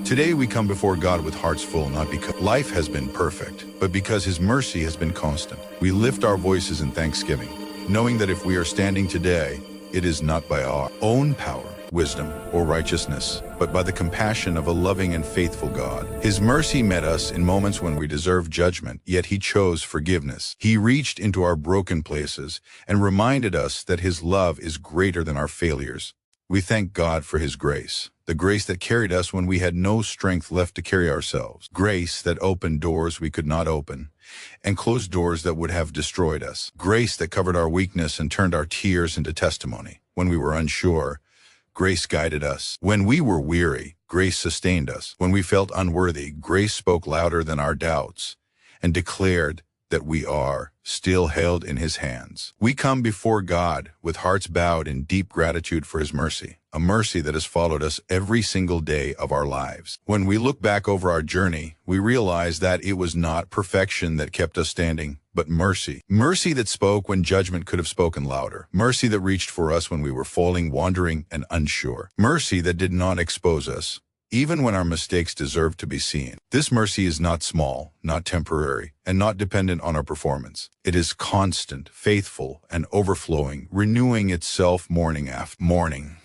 Today we come before God with hearts full, not because life has been perfect, but because His mercy has been constant. We lift our voices in thanksgiving, knowing that if we are standing today, it is not by our own power, wisdom, or righteousness, but by the compassion of a loving and faithful God. His mercy met us in moments when we deserved judgment, yet He chose forgiveness. He reached into our broken places and reminded us that His love is greater than our failures. We thank God for His grace, the grace that carried us when we had no strength left to carry ourselves, grace that opened doors we could not open, and closed doors that would have destroyed us, grace that covered our weakness and turned our tears into testimony. When we were unsure, grace guided us. When we were weary, grace sustained us. When we felt unworthy, grace spoke louder than our doubts and declared that we are still held in His hands. We come before God with hearts bowed in deep gratitude for His mercy, a mercy that has followed us every single day of our lives. When we look back over our journey, we realize that it was not perfection that kept us standing, but mercy. Mercy that spoke when judgment could have spoken louder. Mercy that reached for us when we were falling, wandering, and unsure. Mercy that did not expose us, even when our mistakes deserved to be seen. This mercy is not small, not temporary, and not dependent on our performance. It is constant, faithful, and overflowing, renewing itself morning after morning.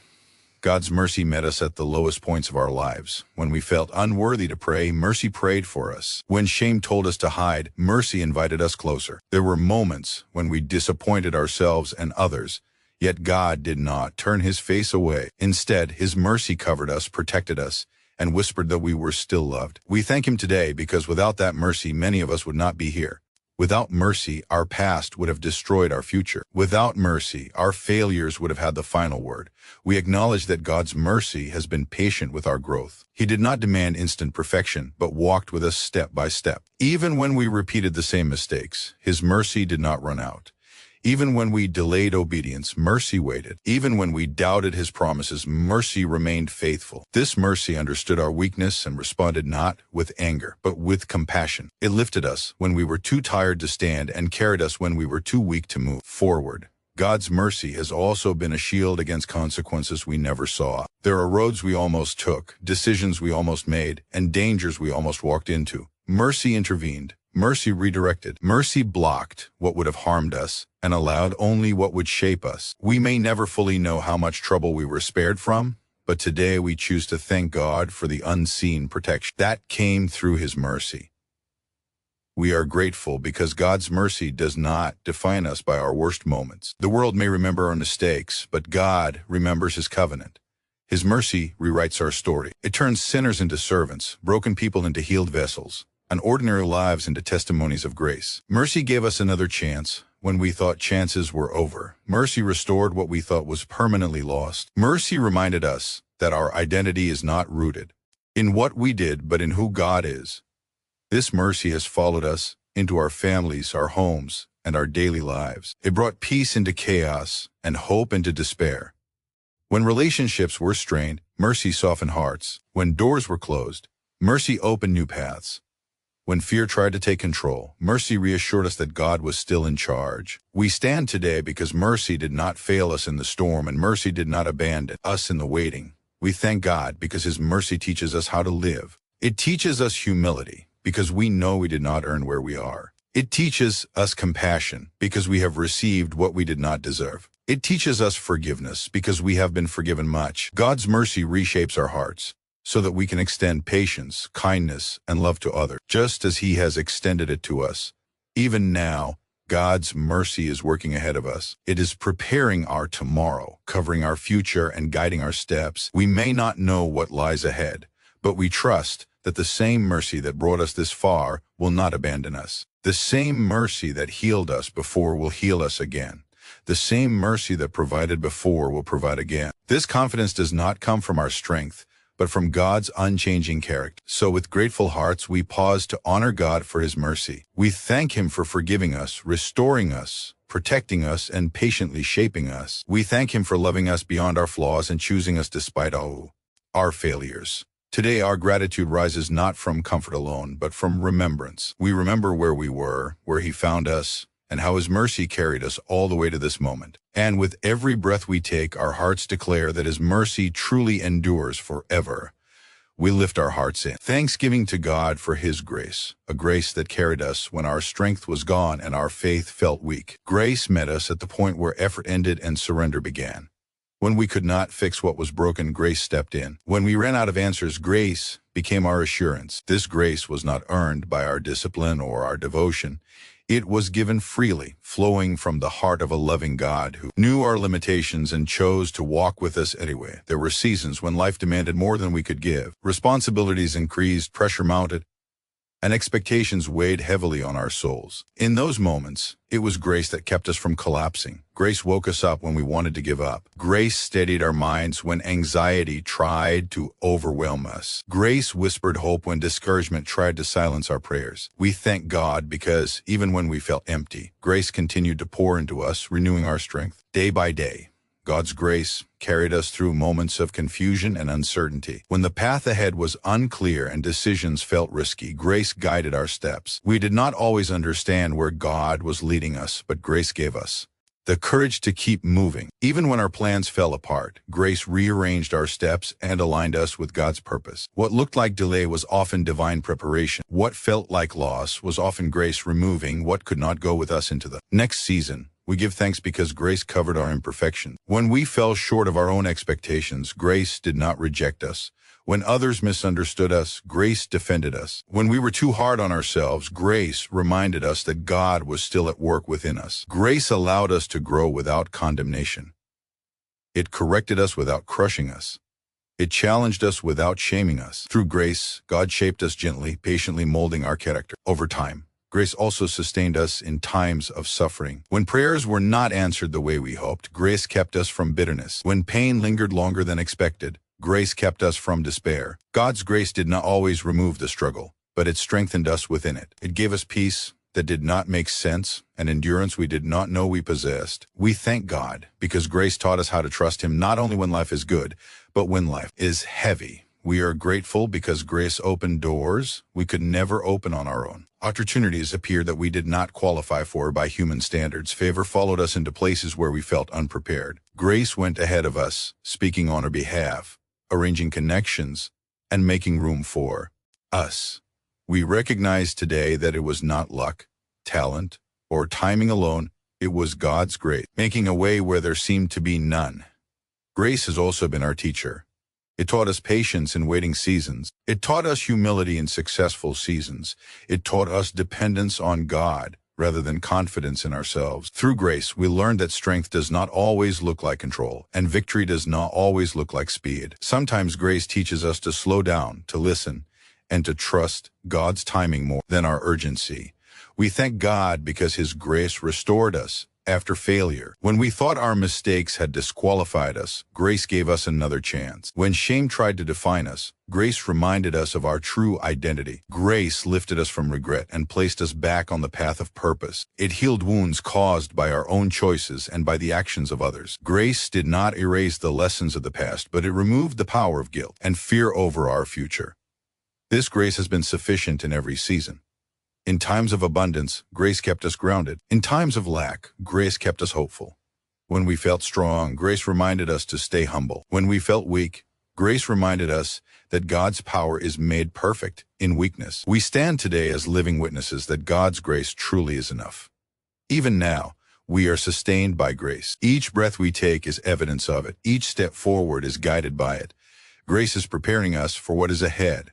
God's mercy met us at the lowest points of our lives. When we felt unworthy to pray, mercy prayed for us. When shame told us to hide, mercy invited us closer. There were moments when we disappointed ourselves and others, yet God did not turn His face away. Instead, His mercy covered us, protected us, and whispered that we were still loved. We thank Him today because without that mercy, many of us would not be here. Without mercy, our past would have destroyed our future. Without mercy, our failures would have had the final word. We acknowledge that God's mercy has been patient with our growth. He did not demand instant perfection, but walked with us step by step. Even when we repeated the same mistakes, His mercy did not run out. Even when we delayed obedience, mercy waited. Even when we doubted His promises, mercy remained faithful. This mercy understood our weakness and responded not with anger, but with compassion. It lifted us when we were too tired to stand and carried us when we were too weak to move forward. God's mercy has also been a shield against consequences we never saw. There are roads we almost took, decisions we almost made, and dangers we almost walked into. Mercy intervened. Mercy redirected. Mercy blocked what would have harmed us and allowed only what would shape us. We may never fully know how much trouble we were spared from, but today we choose to thank God for the unseen protection that came through His mercy. We are grateful because God's mercy does not define us by our worst moments. The world may remember our mistakes, but God remembers His covenant. His mercy rewrites our story. It turns sinners into servants, broken people into healed vessels, and ordinary lives into testimonies of grace. Mercy gave us another chance when we thought chances were over. Mercy restored what we thought was permanently lost. Mercy reminded us that our identity is not rooted in what we did, but in who God is. This mercy has followed us into our families, our homes, and our daily lives. It brought peace into chaos and hope into despair. When relationships were strained, mercy softened hearts. When doors were closed, mercy opened new paths. When fear tried to take control, mercy reassured us that God was still in charge. We stand today because mercy did not fail us in the storm and mercy did not abandon us in the waiting. We thank God because His mercy teaches us how to live. It teaches us humility because we know we did not earn where we are. It teaches us compassion because we have received what we did not deserve. It teaches us forgiveness because we have been forgiven much. God's mercy reshapes our hearts so that we can extend patience, kindness, and love to others, just as He has extended it to us. Even now, God's mercy is working ahead of us. It is preparing our tomorrow, covering our future, and guiding our steps. We may not know what lies ahead, but we trust that the same mercy that brought us this far will not abandon us. The same mercy that healed us before will heal us again. The same mercy that provided before will provide again. This confidence does not come from our strength, but from God's unchanging character. So with grateful hearts, we pause to honor God for His mercy. We thank Him for forgiving us, restoring us, protecting us, and patiently shaping us. We thank Him for loving us beyond our flaws and choosing us despite all our failures. Today, our gratitude rises not from comfort alone, but from remembrance. We remember where we were, where He found us, and how His mercy carried us all the way to this moment. And with every breath we take, our hearts declare that His mercy truly endures forever. We lift our hearts in thanksgiving to God for His grace, a grace that carried us when our strength was gone and our faith felt weak. Grace met us at the point where effort ended and surrender began. When we could not fix what was broken, grace stepped in. When we ran out of answers, grace became our assurance. This grace was not earned by our discipline or our devotion. It was given freely, flowing from the heart of a loving God who knew our limitations and chose to walk with us anyway. There were seasons when life demanded more than we could give. Responsibilities increased, pressure mounted, and expectations weighed heavily on our souls. In those moments, it was grace that kept us from collapsing. Grace woke us up when we wanted to give up. Grace steadied our minds when anxiety tried to overwhelm us. Grace whispered hope when discouragement tried to silence our prayers. We thank God because, even when we felt empty, grace continued to pour into us, renewing our strength. Day by day, God's grace carried us through moments of confusion and uncertainty. When the path ahead was unclear and decisions felt risky, grace guided our steps. We did not always understand where God was leading us, but grace gave us the courage to keep moving. Even when our plans fell apart, grace rearranged our steps and aligned us with God's purpose. What looked like delay was often divine preparation. What felt like loss was often grace removing what could not go with us into the next season. We give thanks because grace covered our imperfections. When we fell short of our own expectations, grace did not reject us. When others misunderstood us, grace defended us. When we were too hard on ourselves, grace reminded us that God was still at work within us. Grace allowed us to grow without condemnation. It corrected us without crushing us. It challenged us without shaming us. Through grace, God shaped us gently, patiently molding our character. Over time, grace also sustained us in times of suffering. When prayers were not answered the way we hoped, grace kept us from bitterness. When pain lingered longer than expected, grace kept us from despair. God's grace did not always remove the struggle, but it strengthened us within it. It gave us peace that did not make sense and endurance we did not know we possessed. We thank God because grace taught us how to trust Him not only when life is good, but when life is heavy. We are grateful because grace opened doors we could never open on our own. Opportunities appeared that we did not qualify for by human standards. Favor followed us into places where we felt unprepared. Grace went ahead of us, speaking on our behalf, arranging connections, and making room for us. We recognize today that it was not luck, talent, or timing alone. It was God's grace, making a way where there seemed to be none. Grace has also been our teacher. It taught us patience in waiting seasons. It taught us humility in successful seasons. It taught us dependence on God rather than confidence in ourselves. Through grace, we learned that strength does not always look like control, and victory does not always look like speed. Sometimes grace teaches us to slow down, to listen, and to trust God's timing more than our urgency. We thank God because His grace restored us after failure. When we thought our mistakes had disqualified us, grace gave us another chance. When shame tried to define us, grace reminded us of our true identity. Grace lifted us from regret and placed us back on the path of purpose. It healed wounds caused by our own choices and by the actions of others. Grace did not erase the lessons of the past, but it removed the power of guilt and fear over our future. This grace has been sufficient in every season. In times of abundance, grace kept us grounded. In times of lack, grace kept us hopeful. When we felt strong, grace reminded us to stay humble. When we felt weak, grace reminded us that God's power is made perfect in weakness. We stand today as living witnesses that God's grace truly is enough. Even now, we are sustained by grace. Each breath we take is evidence of it. Each step forward is guided by it. Grace is preparing us for what is ahead.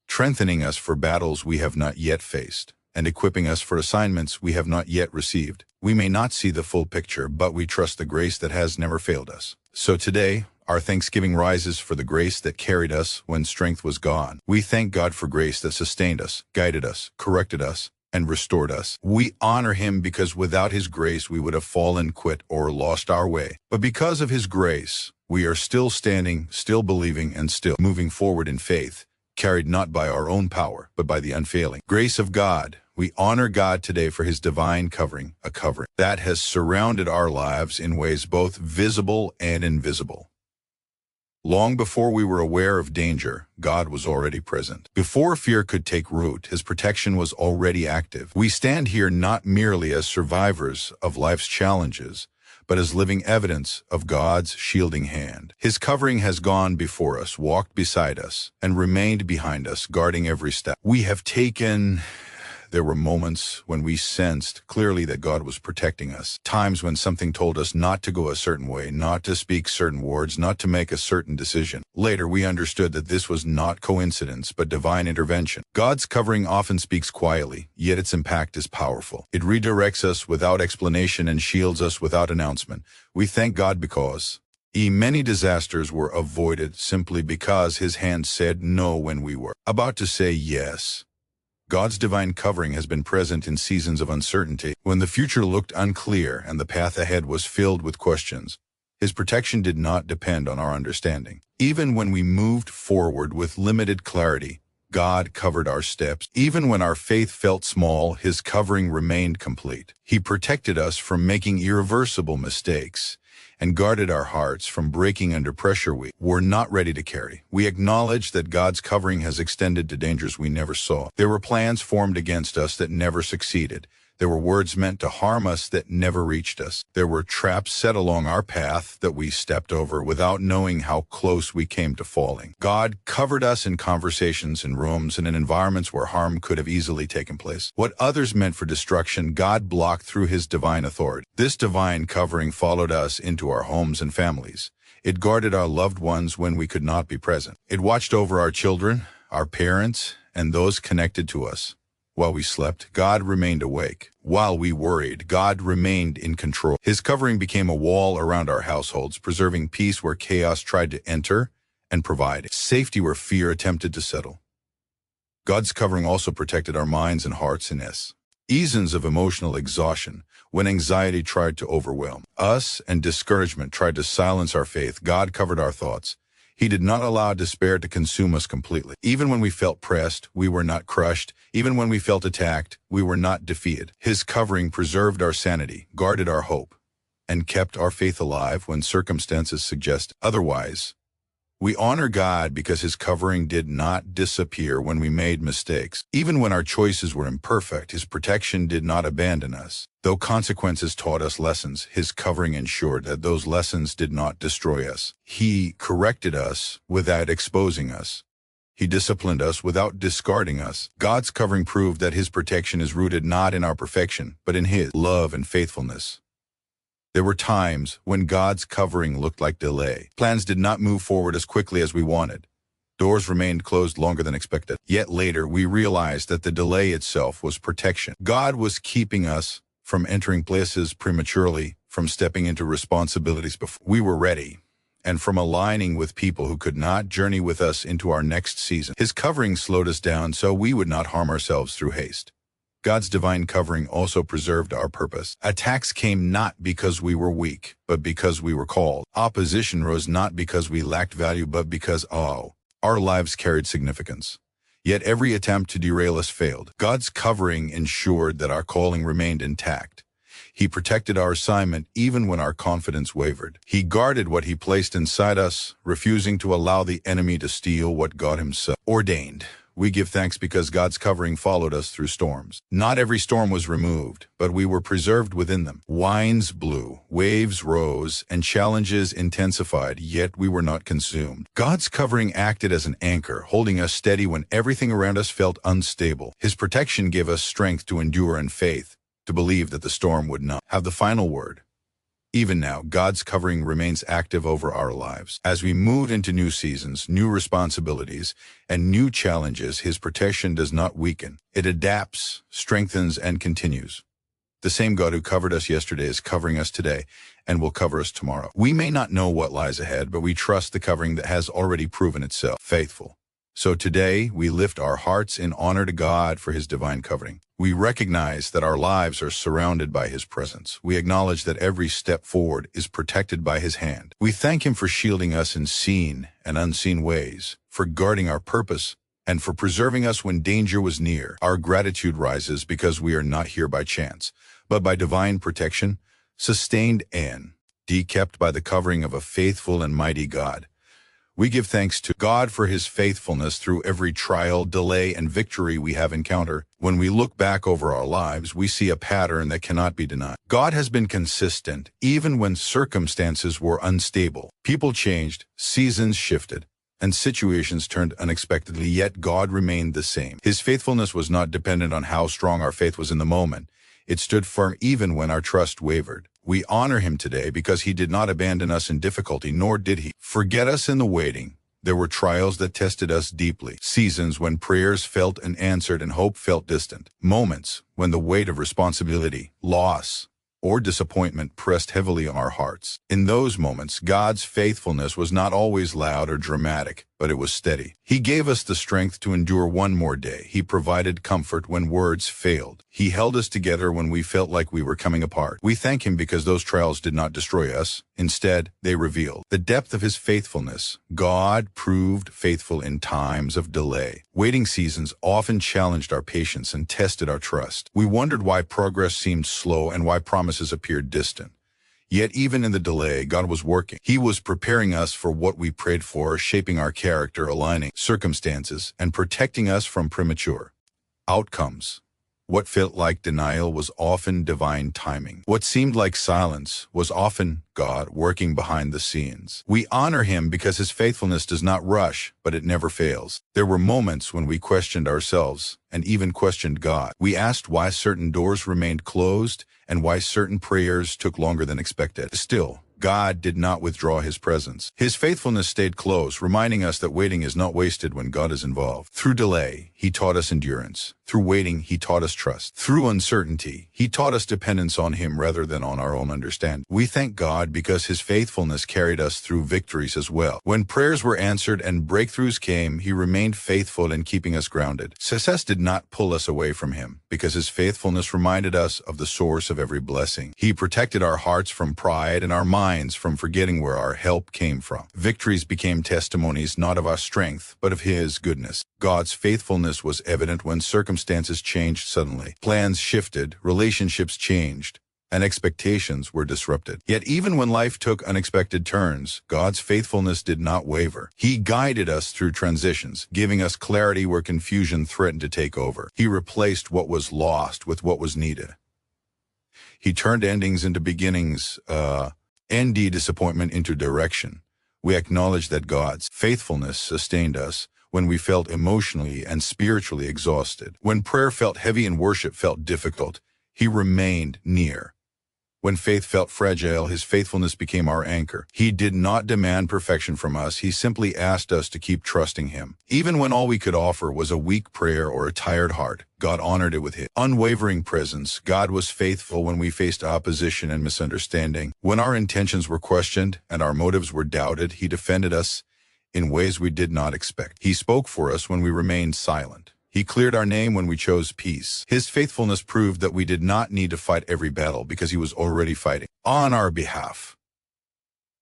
Strengthening us for battles we have not yet faced, and equipping us for assignments we have not yet received. We may not see the full picture, but we trust the grace that has never failed us. So today, our thanksgiving rises for the grace that carried us when strength was gone. We thank God for grace that sustained us, guided us, corrected us, and restored us. We honor Him because without His grace we would have fallen, quit, or lost our way. But because of His grace, we are still standing, still believing, and still moving forward in faith, carried not by our own power, but by the unfailing grace of God. We honor God today for His divine covering, a covering that has surrounded our lives in ways both visible and invisible. Long before we were aware of danger, God was already present. Before fear could take root, His protection was already active. We stand here not merely as survivors of life's challenges, but as living evidence of God's shielding hand. His covering has gone before us, walked beside us, and remained behind us, guarding every step we have taken. There were moments when we sensed clearly that God was protecting us. Times when something told us not to go a certain way, not to speak certain words, not to make a certain decision. Later, we understood that this was not coincidence, but divine intervention. God's covering often speaks quietly, yet its impact is powerful. It redirects us without explanation and shields us without announcement. We thank God because many disasters were avoided simply because His hand said no when we were about to say yes. God's divine covering has been present in seasons of uncertainty, when the future looked unclear and the path ahead was filled with questions. His protection did not depend on our understanding. Even when we moved forward with limited clarity, God covered our steps. Even when our faith felt small, His covering remained complete. He protected us from making irreversible mistakes and guarded our hearts from breaking under pressure we were not ready to carry. We acknowledge that God's covering has extended to dangers we never saw. There were plans formed against us that never succeeded. There were words meant to harm us that never reached us. There were traps set along our path that we stepped over without knowing how close we came to falling. God covered us in conversations, in rooms, and in environments where harm could have easily taken place. What others meant for destruction, God blocked through His divine authority. This divine covering followed us into our homes and families. It guarded our loved ones when we could not be present. It watched over our children, our parents, and those connected to us. While we slept, God remained awake. While we worried, God remained in control. His covering became a wall around our households, preserving peace where chaos tried to enter and provide safety where fear attempted to settle. God's covering also protected our minds and hearts in seasons of emotional exhaustion, when anxiety tried to overwhelm us and discouragement tried to silence our faith. God covered our thoughts. He did not allow despair to consume us completely. Even when we felt pressed, we were not crushed. Even when we felt attacked, we were not defeated. His covering preserved our sanity, guarded our hope, and kept our faith alive when circumstances suggested otherwise. We honor God because His covering did not disappear when we made mistakes. Even when our choices were imperfect, His protection did not abandon us. Though consequences taught us lessons, His covering ensured that those lessons did not destroy us. He corrected us without exposing us. He disciplined us without discarding us. God's covering proved that His protection is rooted not in our perfection, but in His love and faithfulness. There were times when God's covering looked like delay. Plans did not move forward as quickly as we wanted. Doors remained closed longer than expected. Yet later, we realized that the delay itself was protection. God was keeping us from entering places prematurely, from stepping into responsibilities before we were ready, and from aligning with people who could not journey with us into our next season. His covering slowed us down so we would not harm ourselves through haste. God's divine covering also preserved our purpose. Attacks came not because we were weak, but because we were called. Opposition rose not because we lacked value, but because, our lives carried significance. Yet every attempt to derail us failed. God's covering ensured that our calling remained intact. He protected our assignment even when our confidence wavered. He guarded what He placed inside us, refusing to allow the enemy to steal what God Himself ordained. We give thanks because God's covering followed us through storms. Not every storm was removed, but we were preserved within them. Winds blew, waves rose, and challenges intensified, yet we were not consumed. God's covering acted as an anchor, holding us steady when everything around us felt unstable. His protection gave us strength to endure and faith, to believe that the storm would not have the final word. Even now, God's covering remains active over our lives. As we move into new seasons, new responsibilities, and new challenges, His protection does not weaken. It adapts, strengthens, and continues. The same God who covered us yesterday is covering us today and will cover us tomorrow. We may not know what lies ahead, but we trust the covering that has already proven itself faithful. So today, we lift our hearts in honor to God for His divine covering. We recognize that our lives are surrounded by His presence. We acknowledge that every step forward is protected by His hand. We thank Him for shielding us in seen and unseen ways, for guarding our purpose, and for preserving us when danger was near. Our gratitude rises because we are not here by chance, but by divine protection, sustained and kept by the covering of a faithful and mighty God. We give thanks to God for his faithfulness through every trial, delay, and victory we have encountered. When we look back over our lives, we see a pattern that cannot be denied. God has been consistent, even when circumstances were unstable. People changed, seasons shifted, and situations turned unexpectedly, yet God remained the same. His faithfulness was not dependent on how strong our faith was in the moment. It stood firm even when our trust wavered. We honor him today because he did not abandon us in difficulty, nor did he forget us in the waiting. There were trials that tested us deeply, seasons when prayers felt unanswered and hope felt distant, moments when the weight of responsibility, loss, or disappointment pressed heavily on our hearts. In those moments, God's faithfulness was not always loud or dramatic, but it was steady. He gave us the strength to endure one more day. He provided comfort when words failed. He held us together when we felt like we were coming apart. We thank him because those trials did not destroy us. Instead, they revealed the depth of his faithfulness. God proved faithful in times of delay. Waiting seasons often challenged our patience and tested our trust. We wondered why progress seemed slow and why promises appeared distant. Yet even in the delay, God was working. He was preparing us for what we prayed for, shaping our character, aligning circumstances, and protecting us from premature outcomes. What felt like denial was often divine timing. What seemed like silence was often God working behind the scenes. We honor him because his faithfulness does not rush, but it never fails. There were moments when we questioned ourselves and even questioned God. We asked why certain doors remained closed and why certain prayers took longer than expected. Still, God did not withdraw his presence. His faithfulness stayed close, reminding us that waiting is not wasted when God is involved. Through delay, he taught us endurance. Through waiting, he taught us trust. Through uncertainty, he taught us dependence on him rather than on our own understanding. We thank God because his faithfulness carried us through victories as well. When prayers were answered and breakthroughs came, he remained faithful in keeping us grounded. Success did not pull us away from him because his faithfulness reminded us of the source of every blessing. He protected our hearts from pride and our minds from forgetting where our help came from. Victories became testimonies not of our strength, but of his goodness. God's faithfulness was evident when circumstances changed suddenly. Plans shifted, relationships changed, and expectations were disrupted. Yet even when life took unexpected turns, God's faithfulness did not waver. He guided us through transitions, giving us clarity where confusion threatened to take over. He replaced what was lost with what was needed. He turned endings into beginnings, disappointment into direction. We acknowledge that God's faithfulness sustained us when we felt emotionally and spiritually exhausted. When prayer felt heavy and worship felt difficult, he remained near. When faith felt fragile, his faithfulness became our anchor. He did not demand perfection from us. He simply asked us to keep trusting him. Even when all we could offer was a weak prayer or a tired heart, God honored it with his unwavering presence. God was faithful when we faced opposition and misunderstanding. When our intentions were questioned and our motives were doubted, he defended us in ways we did not expect. He spoke for us when we remained silent. He cleared our name when we chose peace. His faithfulness proved that we did not need to fight every battle because he was already fighting on our behalf.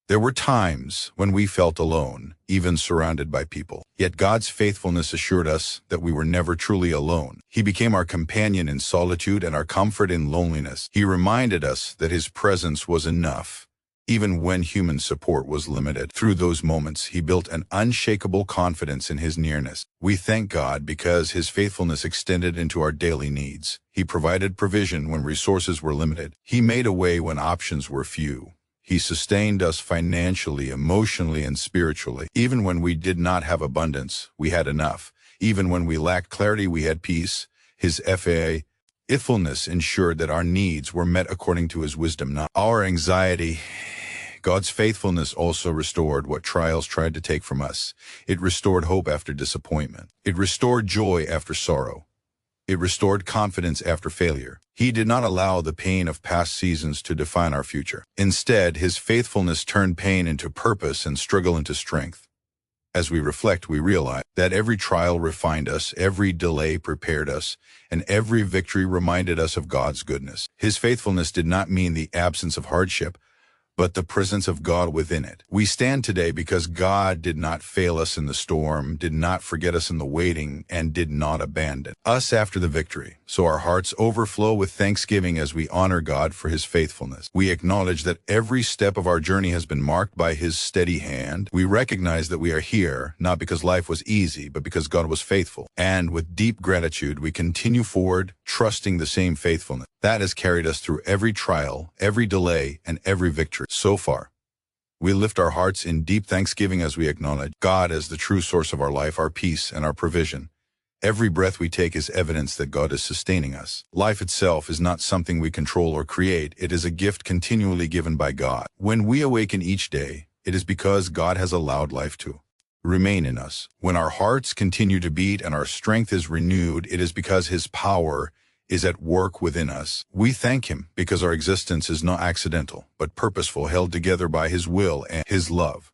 There were times when we felt alone, even surrounded by people. Yet God's faithfulness assured us that we were never truly alone. He became our companion in solitude and our comfort in loneliness. He reminded us that his presence was enough, even when human support was limited. Through those moments, he built an unshakable confidence in his nearness. We thank God because his faithfulness extended into our daily needs. He provided provision when resources were limited. He made a way when options were few. He sustained us financially, emotionally, and spiritually. Even when we did not have abundance, we had enough. Even when we lacked clarity, we had peace. His faithfulness ensured that our needs were met according to his wisdom, not our anxiety. God's faithfulness also restored what trials tried to take from us. It restored hope after disappointment. It restored joy after sorrow. It restored confidence after failure. He did not allow the pain of past seasons to define our future. Instead, his faithfulness turned pain into purpose and struggle into strength. As we reflect, we realize that every trial refined us, every delay prepared us, and every victory reminded us of God's goodness. His faithfulness did not mean the absence of hardship, but the presence of God within it. We stand today because God did not fail us in the storm, did not forget us in the waiting, and did not abandon us after the victory. So our hearts overflow with thanksgiving as we honor God for his faithfulness. We acknowledge that every step of our journey has been marked by his steady hand. We recognize that we are here, not because life was easy, but because God was faithful. And with deep gratitude, we continue forward, trusting the same faithfulness that has carried us through every trial, every delay, and every victory so far. We lift our hearts in deep thanksgiving as we acknowledge God as the true source of our life, our peace, and our provision. Every breath we take is evidence that God is sustaining us. Life itself is not something we control or create. It is a gift continually given by God. When we awaken each day, it is because God has allowed life to remain in us. When our hearts continue to beat and our strength is renewed, it is because his power is at work within us. We thank him because our existence is not accidental, but purposeful, held together by his will and his love.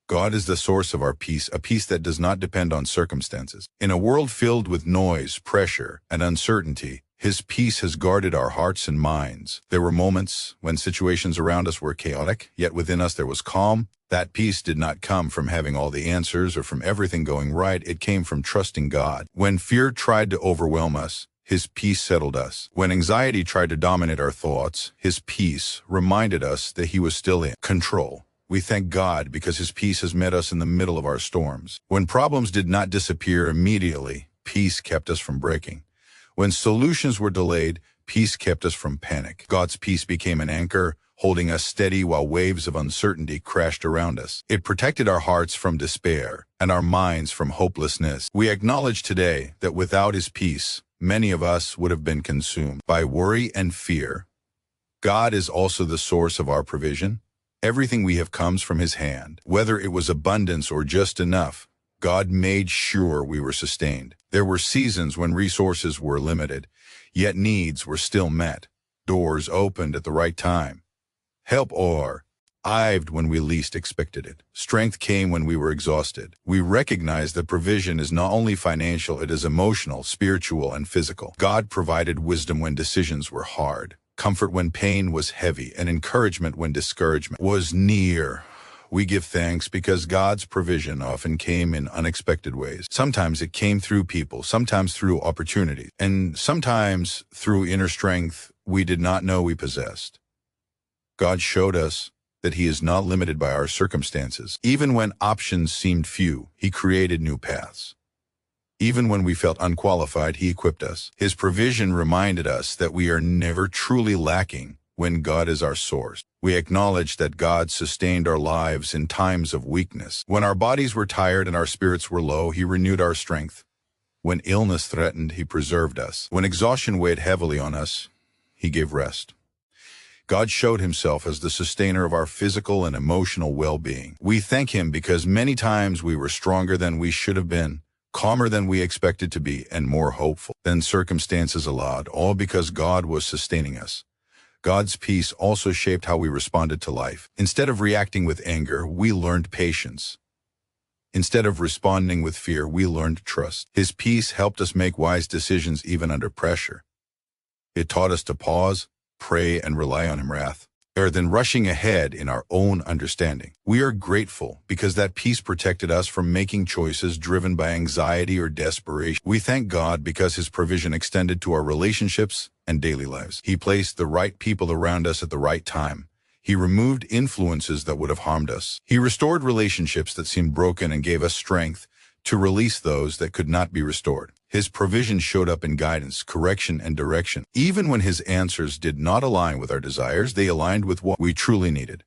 God is the source of our peace, a peace that does not depend on circumstances. In a world filled with noise, pressure, and uncertainty, his peace has guarded our hearts and minds. There were moments when situations around us were chaotic, yet within us there was calm. That peace did not come from having all the answers or from everything going right. It came from trusting God. When fear tried to overwhelm us, his peace settled us. When anxiety tried to dominate our thoughts, his peace reminded us that he was still in control. We thank God because his peace has met us in the middle of our storms. When problems did not disappear immediately, peace kept us from breaking. When solutions were delayed, peace kept us from panic. God's peace became an anchor, holding us steady while waves of uncertainty crashed around us. It protected our hearts from despair and our minds from hopelessness. We acknowledge today that without his peace, many of us would have been consumed by worry and fear. God is also the source of our provision. Everything we have comes from his hand. Whether it was abundance or just enough, God made sure we were sustained. There were seasons when resources were limited, yet needs were still met. Doors opened at the right time. Help arrived when we least expected it. Strength came when we were exhausted. We recognize that provision is not only financial, it is emotional, spiritual, and physical. God provided wisdom when decisions were hard, comfort when pain was heavy, and encouragement when discouragement was near. We give thanks because God's provision often came in unexpected ways. Sometimes it came through people, sometimes through opportunities, and sometimes through inner strength we did not know we possessed. God showed us that he is not limited by our circumstances. Even when options seemed few, he created new paths. Even when we felt unqualified, he equipped us. His provision reminded us that we are never truly lacking when God is our source. We acknowledge that God sustained our lives in times of weakness. When our bodies were tired and our spirits were low, he renewed our strength. When illness threatened, he preserved us. When exhaustion weighed heavily on us, he gave rest. God showed himself as the sustainer of our physical and emotional well-being. We thank him because many times we were stronger than we should have been, calmer than we expected to be, and more hopeful than circumstances allowed, all because God was sustaining us. God's peace also shaped how we responded to life. Instead of reacting with anger, we learned patience. Instead of responding with fear, we learned trust. His peace helped us make wise decisions even under pressure. It taught us to pause, pray, and rely on him rather than rushing ahead in our own understanding. We are grateful because that peace protected us from making choices driven by anxiety or desperation. We thank God because his provision extended to our relationships and daily lives. He placed the right people around us at the right time. He removed influences that would have harmed us. He restored relationships that seemed broken and gave us strength to release those that could not be restored. His provision showed up in guidance, correction, and direction. Even when his answers did not align with our desires, they aligned with what we truly needed.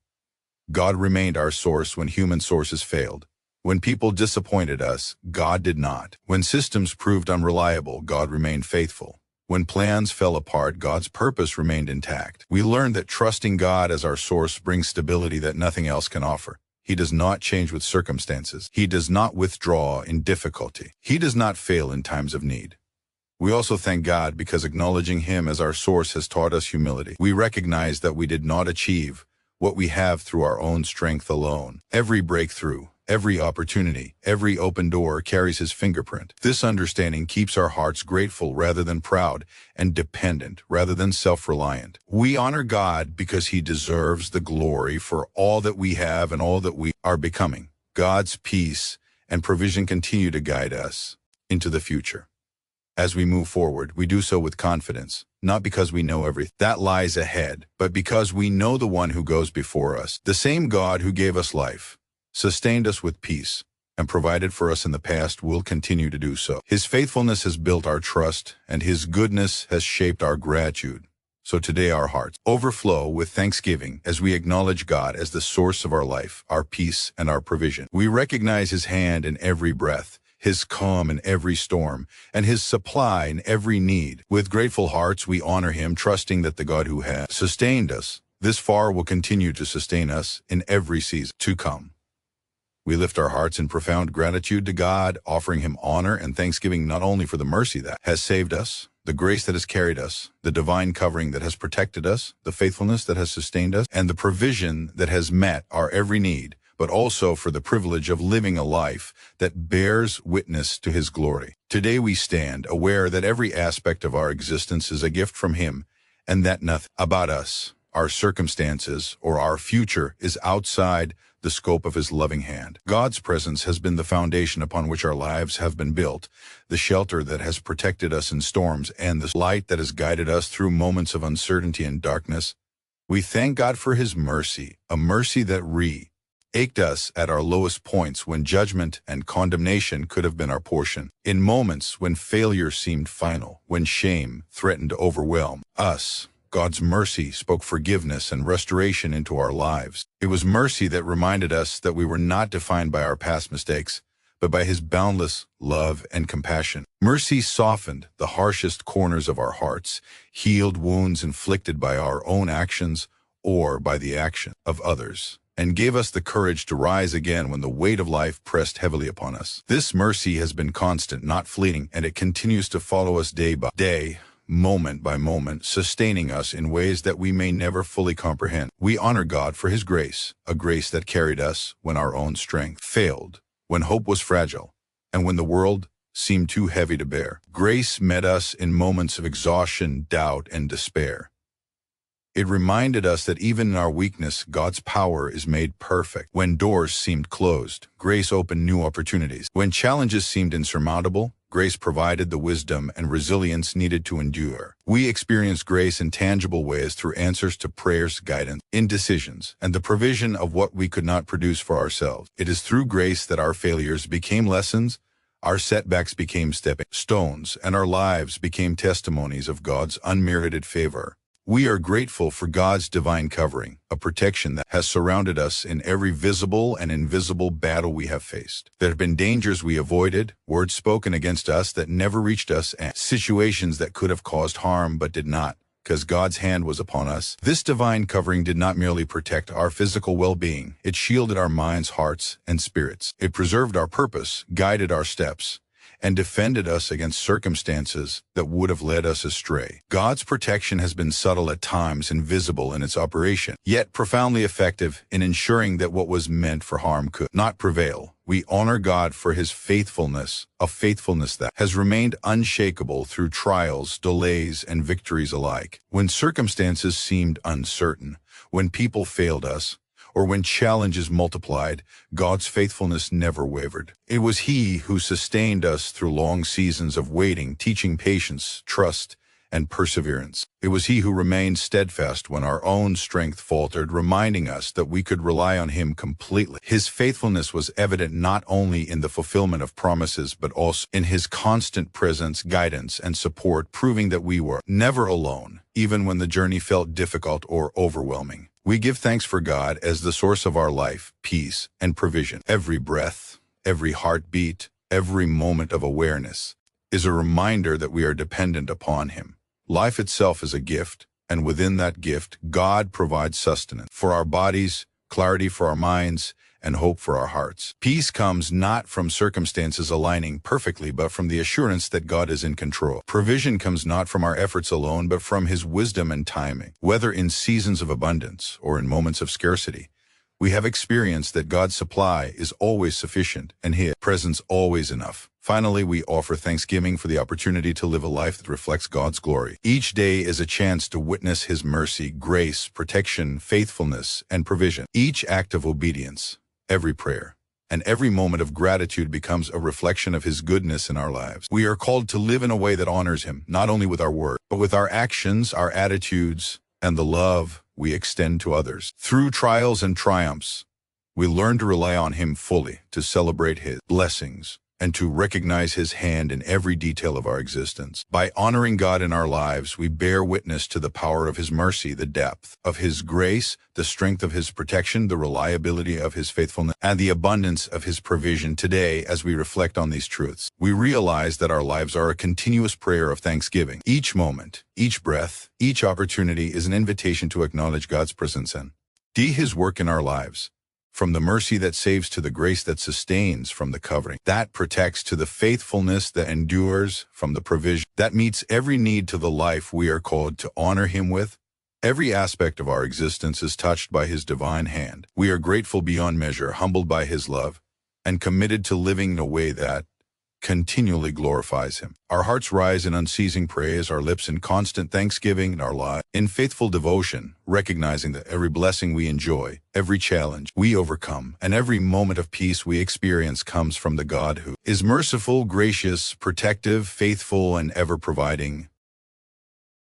God remained our source when human sources failed. When people disappointed us, God did not. When systems proved unreliable, God remained faithful. When plans fell apart, God's purpose remained intact. We learned that trusting God as our source brings stability that nothing else can offer. He does not change with circumstances. He does not withdraw in difficulty. He does not fail in times of need. We also thank God because acknowledging him as our source has taught us humility. We recognize that we did not achieve what we have through our own strength alone. Every breakthrough, Every opportunity, every open door carries his fingerprint. This understanding keeps our hearts grateful rather than proud, and dependent rather than self-reliant. We honor God because he deserves the glory for all that we have and all that we are becoming. God's peace and provision continue to guide us into the future. As we move forward, we do so with confidence, not because we know everything that lies ahead, but because we know the one who goes before us. The same God who gave us life, sustained us with peace, and provided for us in the past will continue to do so. His faithfulness has built our trust, and his goodness has shaped our gratitude. So today our hearts overflow with thanksgiving as we acknowledge God as the source of our life, our peace, and our provision. We recognize his hand in every breath, his calm in every storm, and his supply in every need. With grateful hearts, we honor him, trusting that the God who has sustained us this far will continue to sustain us in every season to come. We lift our hearts in profound gratitude to God, offering him honor and thanksgiving not only for the mercy that has saved us, the grace that has carried us, the divine covering that has protected us, the faithfulness that has sustained us, and the provision that has met our every need, but also for the privilege of living a life that bears witness to his glory. Today we stand aware that every aspect of our existence is a gift from him, and that nothing about us, our circumstances, or our future is outside the scope of his loving hand. God's presence has been the foundation upon which our lives have been built, the shelter that has protected us in storms, and the light that has guided us through moments of uncertainty and darkness. We thank God for his mercy, a mercy that ached us at our lowest points when judgment and condemnation could have been our portion. In moments when failure seemed final, when shame threatened to overwhelm us, God's mercy spoke forgiveness and restoration into our lives. It was mercy that reminded us that we were not defined by our past mistakes, but by his boundless love and compassion. Mercy softened the harshest corners of our hearts, healed wounds inflicted by our own actions or by the action of others, and gave us the courage to rise again when the weight of life pressed heavily upon us. This mercy has been constant, not fleeting, and it continues to follow us day by day, moment by moment, sustaining us in ways that we may never fully comprehend. We honor God for his grace, a grace that carried us when our own strength failed, when hope was fragile, and when the world seemed too heavy to bear. Grace met us in moments of exhaustion, doubt, and despair. It reminded us that even in our weakness, God's power is made perfect. When doors seemed closed, grace opened new opportunities. When challenges seemed insurmountable, grace provided the wisdom and resilience needed to endure. We experience grace in tangible ways through answers to prayers, guidance in decisions, and the provision of what we could not produce for ourselves. It is through grace that our failures became lessons, our setbacks became stepping stones, and our lives became testimonies of God's unmerited favor. We are grateful for God's divine covering, a protection that has surrounded us in every visible and invisible battle we have faced. There have been dangers we avoided, words spoken against us that never reached us, and situations that could have caused harm but did not, because God's hand was upon us. This divine covering did not merely protect our physical well-being, it shielded our minds, hearts, and spirits. It preserved our purpose, guided our steps, and defended us against circumstances that would have led us astray. God's protection has been subtle at times and visible in its operation, yet profoundly effective in ensuring that what was meant for harm could not prevail. We honor God for his faithfulness, a faithfulness that has remained unshakable through trials, delays, and victories alike. When circumstances seemed uncertain, when people failed us, or when challenges multiplied, God's faithfulness never wavered. It was he who sustained us through long seasons of waiting, teaching patience, trust, and perseverance. It was he who remained steadfast when our own strength faltered, reminding us that we could rely on him completely. His faithfulness was evident not only in the fulfillment of promises, but also in his constant presence, guidance, and support, proving that we were never alone, even when the journey felt difficult or overwhelming. We give thanks for God as the source of our life, peace, and provision. Every breath, every heartbeat, every moment of awareness is a reminder that we are dependent upon him. Life itself is a gift, and within that gift, God provides sustenance for our bodies, clarity for our minds, and hope for our hearts. Peace comes not from circumstances aligning perfectly, but from the assurance that God is in control. Provision comes not from our efforts alone, but from his wisdom and timing. Whether in seasons of abundance or in moments of scarcity, We have experienced that God's supply is always sufficient and His presence always enough. Finally, we offer thanksgiving for the opportunity to live a life that reflects God's glory. Each day is a chance to witness His mercy, grace, protection, faithfulness, and provision. Each act of obedience, every prayer, and every moment of gratitude becomes a reflection of His goodness in our lives. We are called to live in a way that honors Him, not only with our words, but with our actions, our attitudes, and the love we extend to others. Through trials and triumphs, we learn to rely on Him fully, to celebrate His blessings, and to recognize His hand in every detail of our existence. By honoring God in our lives, we bear witness to the power of His mercy, the depth of His grace, the strength of His protection, the reliability of His faithfulness, and the abundance of His provision. Today, as we reflect on these truths, we realize that our lives are a continuous prayer of thanksgiving. Each moment, each breath, each opportunity is an invitation to acknowledge God's presence and His work in our lives. From the mercy that saves to the grace that sustains, from the covering that protects to the faithfulness that endures, from the provision that meets every need to the life we are called to honor Him with. Every aspect of our existence is touched by His divine hand. We are grateful beyond measure, humbled by His love, and committed to living in a way that continually glorifies Him. Our hearts rise in unceasing praise, our lips in constant thanksgiving, and our lives in faithful devotion, recognizing that every blessing we enjoy, every challenge we overcome, and every moment of peace we experience comes from the God who is merciful, gracious, protective, faithful, and ever providing.